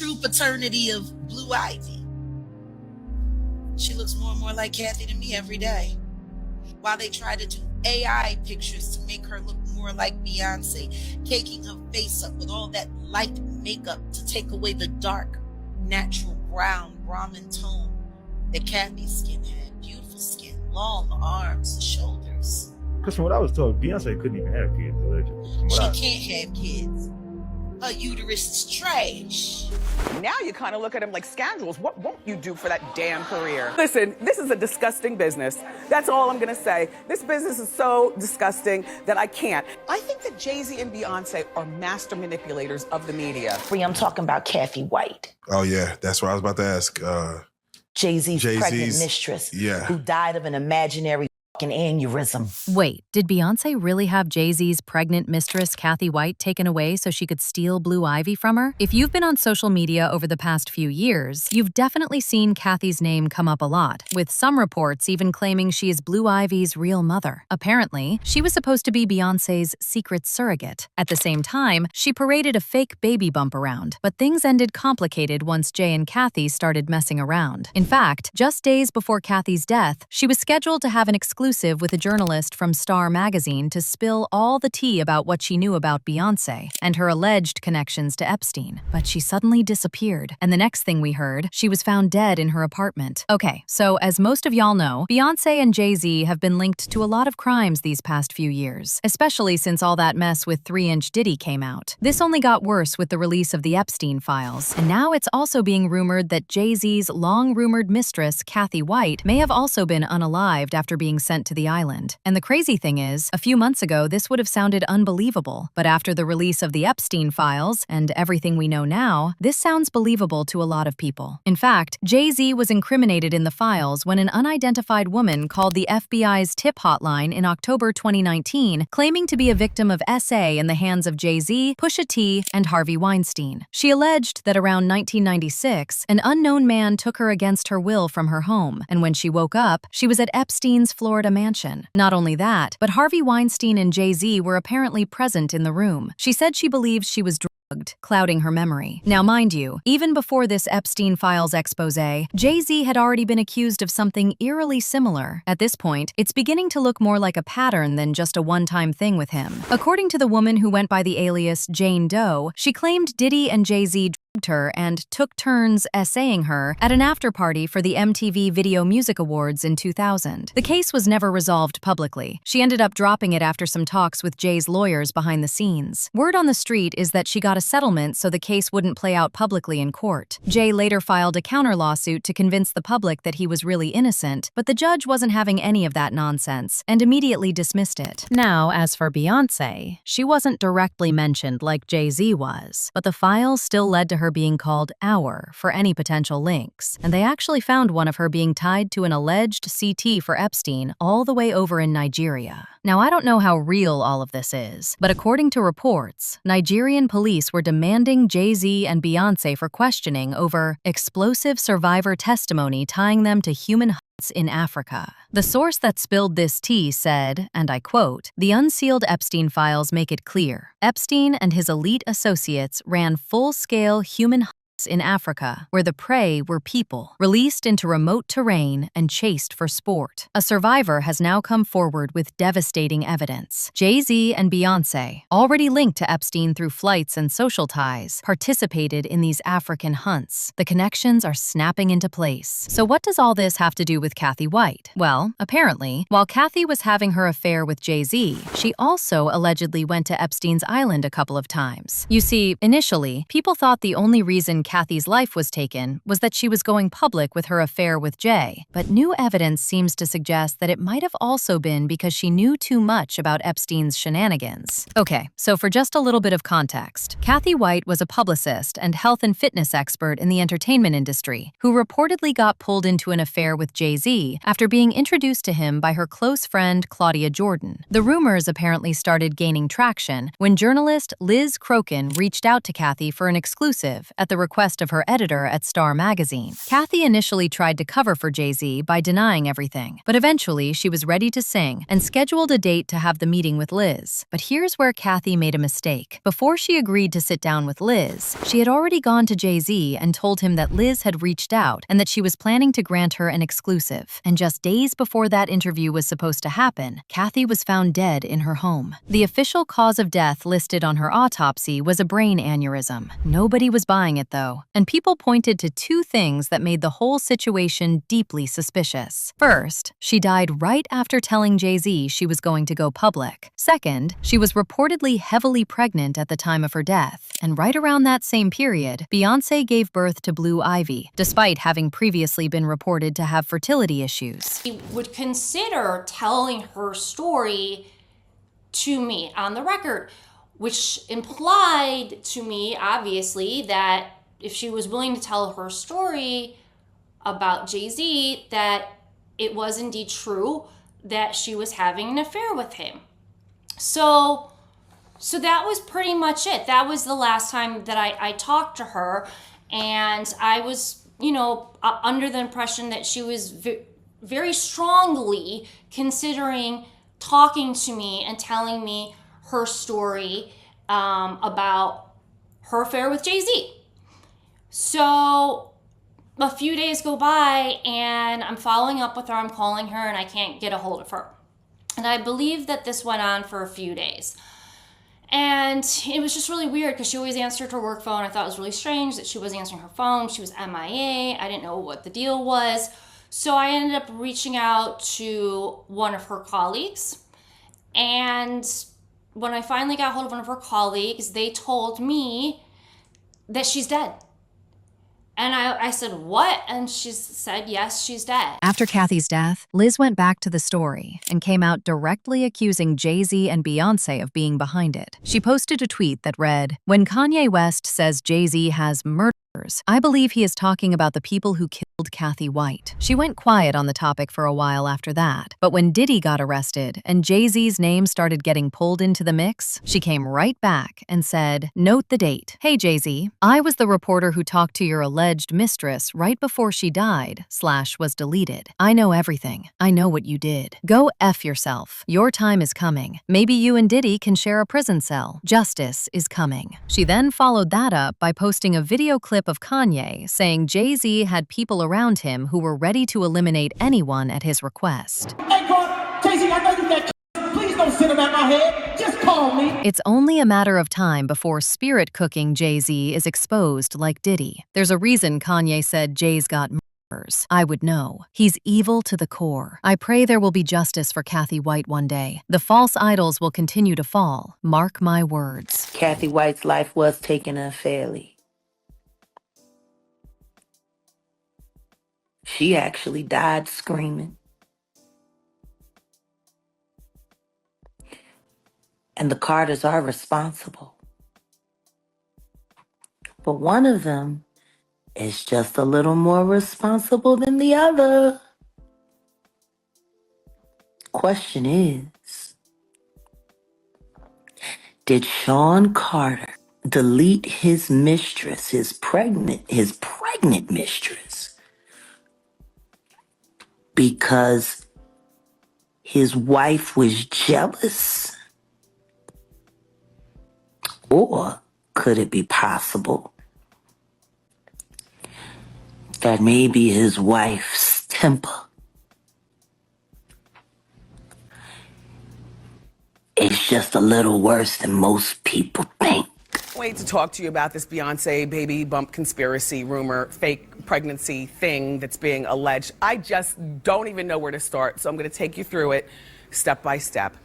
true paternity of Blue Ivy. She looks more and more like Cathy to me every day. While they try to do AI pictures to make her look more like Beyonce, caking her face up with all that light makeup to take away the dark, natural brown Brahmin tone that Cathy's skin had. Beautiful skin, long arms, shoulders. Because from what I was told, Beyonce couldn't even have kids, allegedly. She can't have kids. Her uterus is trash. Now you kind of look at him like scoundrels. What won't you do for that damn career? Listen, this is a disgusting business. That's all I'm gonna say. This business is so disgusting that I can't. I think that Jay-Z and Beyonce are master manipulators of the media. I'm talking about Cathy White. Oh yeah, that's what I was about to ask. Jay-Z's pregnant mistress, yeah, who died of an imaginary aneurysm. Wait, did Beyonce really have Jay-Z's pregnant mistress, Cathy White, taken away so she could steal Blue Ivy from her? If you've been on social media over the past few years, you've definitely seen Cathy's name come up a lot, with some reports even claiming she is Blue Ivy's real mother. Apparently, she was supposed to be Beyonce's secret surrogate. At the same time, she paraded a fake baby bump around, but things ended complicated once Jay and Cathy started messing around. In fact, just days before Cathy's death, she was scheduled to have an exclusive with a journalist from Star magazine to spill all the tea about what she knew about Beyoncé and her alleged connections to Epstein. But she suddenly disappeared, and the next thing we heard, she was found dead in her apartment. Okay, so as most of y'all know, Beyoncé and Jay-Z have been linked to a lot of crimes these past few years, especially since all that mess with 3-inch Diddy came out. This only got worse with the release of the Epstein files, and now it's also being rumored that Jay-Z's long-rumored mistress, Cathy White, may have also been unalived after being sent to the island. And the crazy thing is, a few months ago this would have sounded unbelievable, but after the release of the Epstein files and everything we know now, this sounds believable to a lot of people. In fact, Jay-Z was incriminated in the files when an unidentified woman called the FBI's tip hotline in October 2019, claiming to be a victim of SA in the hands of Jay-Z, Pusha T, and Harvey Weinstein. She alleged that around 1996, an unknown man took her against her will from her home, and when she woke up, she was at Epstein's Florida mansion. Not only that, but Harvey Weinstein and Jay-Z were apparently present in the room. She said she believes she was drugged, clouding her memory. Now mind you, even before this Epstein files expose, Jay-Z had already been accused of something eerily similar. At this point, it's beginning to look more like a pattern than just a one-time thing with him. According to the woman who went by the alias Jane Doe, she claimed Diddy and Jay-Z her and took turns essaying her at an after-party for the MTV Video Music Awards in 2000. The case was never resolved publicly. She ended up dropping it after some talks with Jay's lawyers behind the scenes. Word on the street is that she got a settlement so the case wouldn't play out publicly in court. Jay later filed a counter-lawsuit to convince the public that he was really innocent, but the judge wasn't having any of that nonsense and immediately dismissed it. Now, as for Beyoncé, she wasn't directly mentioned like Jay-Z was, but the files still led to her being called Our for any potential links, and they actually found one of her being tied to an alleged CT for Epstein all the way over in Nigeria. Now, I don't know how real all of this is, but according to reports, Nigerian police were demanding Jay-Z and Beyoncé for questioning over explosive survivor testimony tying them to human in Africa. The source that spilled this tea said, and I quote, "The unsealed Epstein files make it clear. Epstein and his elite associates ran full-scale human in Africa, where the prey were people, released into remote terrain and chased for sport. A survivor has now come forward with devastating evidence. Jay-Z and Beyoncé, already linked to Epstein through flights and social ties, participated in these African hunts. The connections are snapping into place. So what does all this have to do with Cathy White? Well, apparently, while Cathy was having her affair with Jay-Z, she also allegedly went to Epstein's island a couple of times. You see, initially, people thought the only reason Cathy's life was taken was that she was going public with her affair with Jay, but new evidence seems to suggest that it might have also been because she knew too much about Epstein's shenanigans. Okay, so for just a little bit of context, Cathy White was a publicist and health and fitness expert in the entertainment industry who reportedly got pulled into an affair with Jay-Z after being introduced to him by her close friend Claudia Jordan. The rumors apparently started gaining traction when journalist Liz Crokin reached out to Cathy for an exclusive at the request request of her editor at Star magazine. Cathy initially tried to cover for Jay-Z by denying everything, but eventually she was ready to sing and scheduled a date to have the meeting with Liz. But here's where Cathy made a mistake. Before she agreed to sit down with Liz, she had already gone to Jay-Z and told him that Liz had reached out and that she was planning to grant her an exclusive. And just days before that interview was supposed to happen, Cathy was found dead in her home. The official cause of death listed on her autopsy was a brain aneurysm. Nobody was buying it though, and people pointed to two things that made the whole situation deeply suspicious. First, she died right after telling Jay-Z she was going to go public. Second, she was reportedly heavily pregnant at the time of her death, and right around that same period, Beyoncé gave birth to Blue Ivy, despite having previously been reported to have fertility issues. She would consider telling her story to me on the record, which implied to me, obviously, that if she was willing to tell her story about Jay-Z, that it was indeed true that she was having an affair with him. So that was pretty much it. That was the last time that I talked to her, and I was, under the impression that she was very strongly considering talking to me and telling me her story about her affair with Jay-Z. So a few days go by and I'm following up with her, I'm calling her, and I can't get a hold of her. And I believe that this went on for a few days. And it was just really weird because she always answered her work phone. I thought it was really strange that she was answering her phone. She was MIA. I didn't know what the deal was. So I ended up reaching out to one of her colleagues. And when I finally got hold of one of her colleagues, they told me that she's dead. And I said, what? And she said, yes, she's dead. After Cathy's death, Liz went back to the story and came out directly accusing Jay-Z and Beyoncé of being behind it. She posted a tweet that read, "When Kanye West says Jay-Z has murderers, I believe he is talking about the people who killed Cathy White." She went quiet on the topic for a while after that, but when Diddy got arrested and Jay-Z's name started getting pulled into the mix, she came right back and said, "Note the date. Hey Jay-Z, I was the reporter who talked to your alleged mistress right before she died / was deleted. I know everything. I know what you did. Go F yourself. Your time is coming. Maybe you and Diddy can share a prison cell. Justice is coming." She then followed that up by posting a video clip of Kanye saying Jay-Z had people around him who were ready to eliminate anyone at his request. Hey, God, Jay-Z, I know you got please don't send him at my head. Just call me. It's only a matter of time before spirit cooking Jay-Z is exposed like Diddy. There's a reason Kanye said Jay's got murderers. I would know. He's evil to the core. I pray there will be justice for Cathy White one day. The false idols will continue to fall. Mark my words. Cathy White's life was taken unfairly. She actually died screaming. And the Carters are responsible. But one of them is just a little more responsible than the other. Question is, did Sean Carter delete his mistress, his pregnant mistress, because his wife was jealous? Or could it be possible that maybe his wife's temper is just a little worse than most people think? Wait to talk to you about this Beyonce baby bump conspiracy rumor, fake pregnancy thing that's being alleged. I just don't even know where to start, so I'm going to take you through it step by step.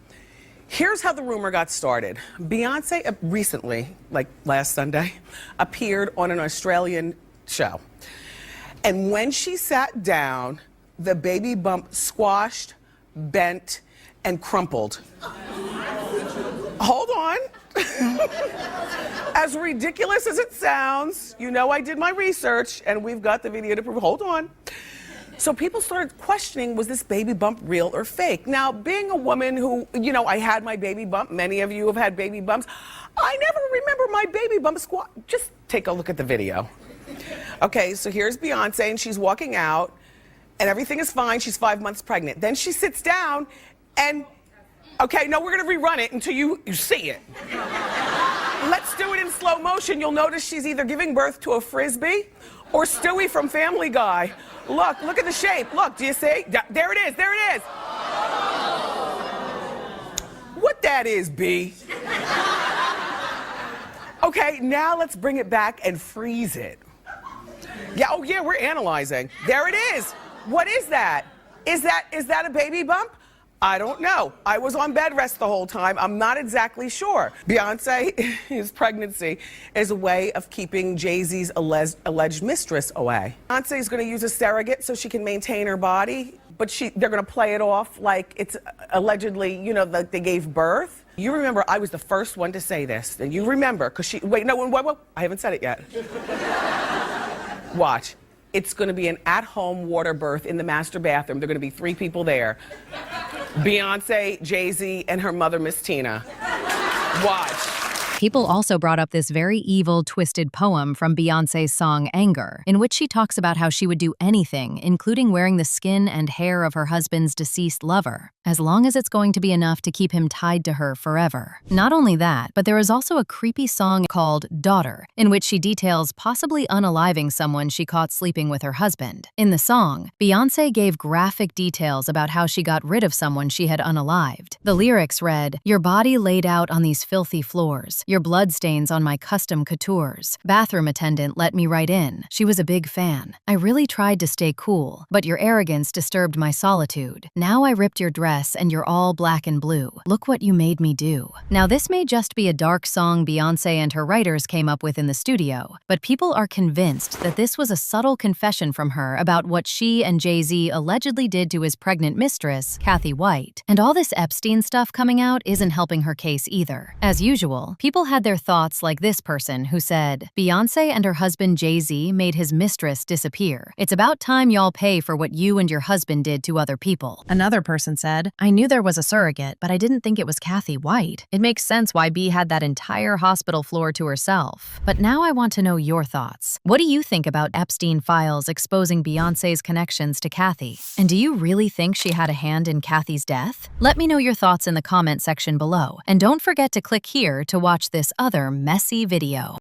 Here's how the rumor got started. Beyonce recently, like last Sunday, appeared on an Australian show. And when she sat down, the baby bump squashed, bent, and crumpled. Hold on. As ridiculous as it sounds, you know I did my research and we've got the video to prove. Hold on. So people started questioning, was this baby bump real or fake? Now, being a woman who, I had my baby bump, many of you have had baby bumps, I never remember my baby bump squat. Just take a look at the video. Okay, so here's Beyonce, and she's walking out, and everything is fine. She's 5 months pregnant. Then she sits down, and, okay, no, we're gonna rerun it until you see it. Let's do it in slow motion. You'll notice she's either giving birth to a frisbee or Stewie from Family Guy. Look at the shape. Look, do you see? There it is, there it is. What that is, B? Okay, now let's bring it back and freeze it. Yeah, oh yeah, we're analyzing. There it is. What is that? Is that a baby bump? I don't know. I was on bed rest the whole time. I'm not exactly sure. Beyonce's pregnancy is a way of keeping Jay-Z's alleged mistress away. Beyonce is going to use a surrogate so she can maintain her body, but they're going to play it off like it's allegedly, you know, like they gave birth. You remember I was the first one to say this, and you remember, because wait, I haven't said it yet. Watch. It's going to be an at-home water birth in the master bathroom. There are going to be 3 people there. Beyonce, Jay-Z, and her mother, Miss Tina. Watch. People also brought up this very evil, twisted poem from Beyoncé's song Anger, in which she talks about how she would do anything, including wearing the skin and hair of her husband's deceased lover, as long as it's going to be enough to keep him tied to her forever. Not only that, but there is also a creepy song called Daughter, in which she details possibly unaliving someone she caught sleeping with her husband. In the song, Beyoncé gave graphic details about how she got rid of someone she had unalived. The lyrics read, "Your body laid out on these filthy floors. Your bloodstains on my custom coutures. Bathroom attendant let me right in. She was a big fan. I really tried to stay cool, but your arrogance disturbed my solitude. Now I ripped your dress and you're all black and blue. Look what you made me do." Now this may just be a dark song Beyoncé and her writers came up with in the studio, but people are convinced that this was a subtle confession from her about what she and Jay-Z allegedly did to his pregnant mistress, Cathy White. And all this Epstein stuff coming out isn't helping her case either. As usual, people had their thoughts like this person who said, "Beyoncé and her husband Jay-Z made his mistress disappear. It's about time y'all pay for what you and your husband did to other people." Another person said, "I knew there was a surrogate, but I didn't think it was Cathy White. It makes sense why B had that entire hospital floor to herself." But now I want to know your thoughts. What do you think about Epstein files exposing Beyoncé's connections to Cathy? And do you really think she had a hand in Cathy's death? Let me know your thoughts in the comment section below. And don't forget to click here to watch this other messy video.